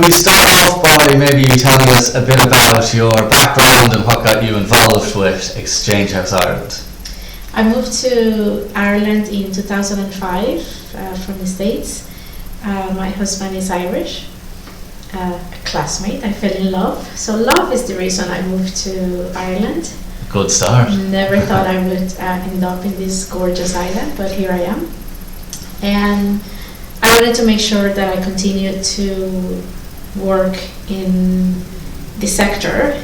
we start off by maybe you telling us a bit about your background and what got you involved with Exchange House Ireland? I moved to Ireland in 2005 from the States. My husband is Irish, a classmate. I fell in love. So love is the reason I moved to Ireland. Good start. Never thought I would end up in this gorgeous island, but here I am. And I wanted to make sure that I continued to work in the sector,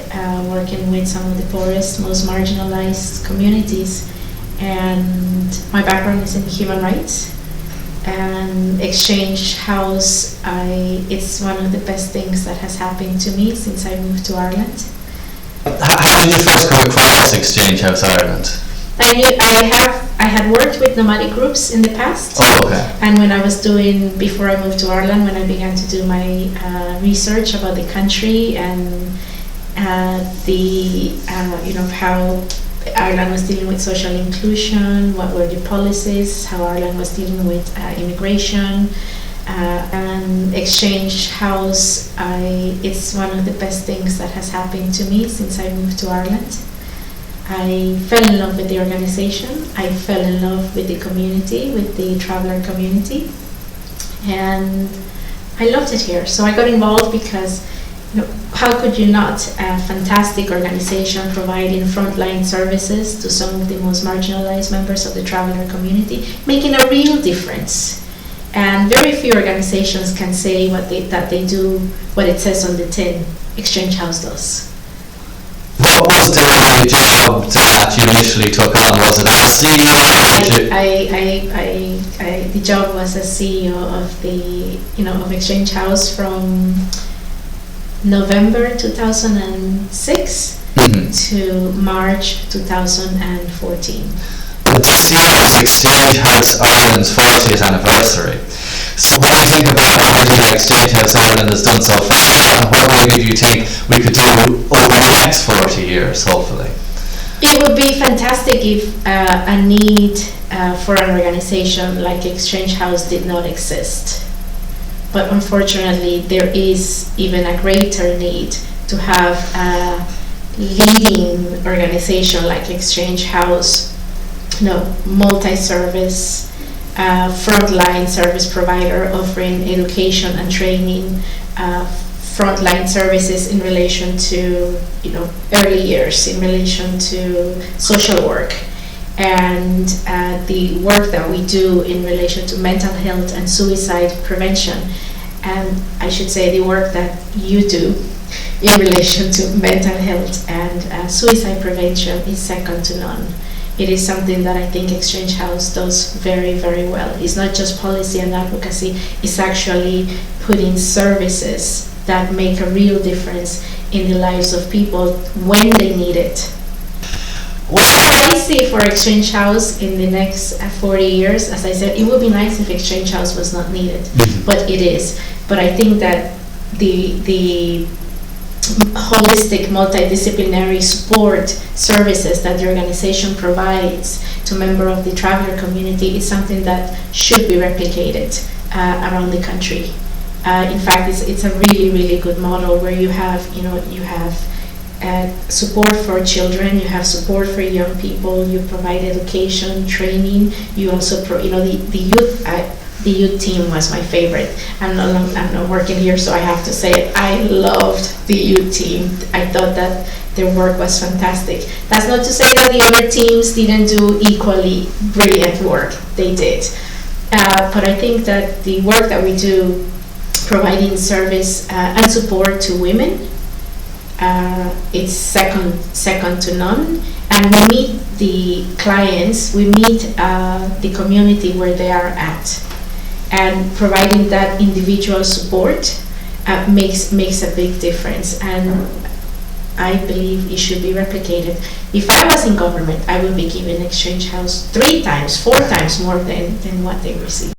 working with some of the poorest, most marginalized communities. And my background is in human rights. And Exchange House, it's one of the best things that has happened to me since I moved to Ireland. How did you first come across Exchange House Ireland? I had worked with nomadic groups in the past. Oh, okay. And when I was before I moved to Ireland, when I began to do my research about the country and how Ireland was dealing with social inclusion, what were the policies, how Ireland was dealing with immigration, and Exchange House, it's one of the best things that has happened to me since I moved to Ireland. I fell in love with the organization. I fell in love with the community, with the traveler community, and I loved it here. So I got involved because, how could you not? A fantastic organization providing frontline services to some of the most marginalized members of the traveler community, making a real difference. And very few organizations can say that they do what it says on the tin. Exchange House does. What was the job that you initially took on? Was it as CEO? The job was as CEO of Exchange House from November 2006 to March 2014. This year is Exchange House Ireland's 40th anniversary. So what do you think about everything Exchange House Ireland has done so far, and what maybe do you think we could do over the next 40 years, hopefully? It would be fantastic if a need for an organization like Exchange House did not exist. But unfortunately, there is even a greater need to have a leading organization like Exchange House, multi-service, frontline service provider offering education and training, frontline services in relation to early years, in relation to social work, and the work that we do in relation to mental health and suicide prevention. And I should say the work that you do in relation to mental health and suicide prevention is second to none. It is something that I think Exchange House does very, very well. It's not just policy and advocacy, it's actually putting services that make a real difference in the lives of people when they need it. What I see for Exchange House in the next 40 years, as I said, it would be nice if Exchange House was not needed, but it is. But I think that the holistic, multidisciplinary support services that the organization provides to members of the traveler community is something that should be replicated around the country. In fact, it's a really, really good model where you have support for children, you have support for young people, you provide education, training. You also the youth team was my favorite. I'm not working here, so I have to say it. I loved the youth team. I thought that their work was fantastic. That's not to say that the other teams didn't do equally brilliant work. They did. But I think that the work that we do, providing service and support to women, it's second to none. And we meet the clients, we meet the community where they are at. And providing that individual support makes a big difference, and I believe it should be replicated. If I was in government, I would be giving Exchange House 3 times, 4 times more than what they receive.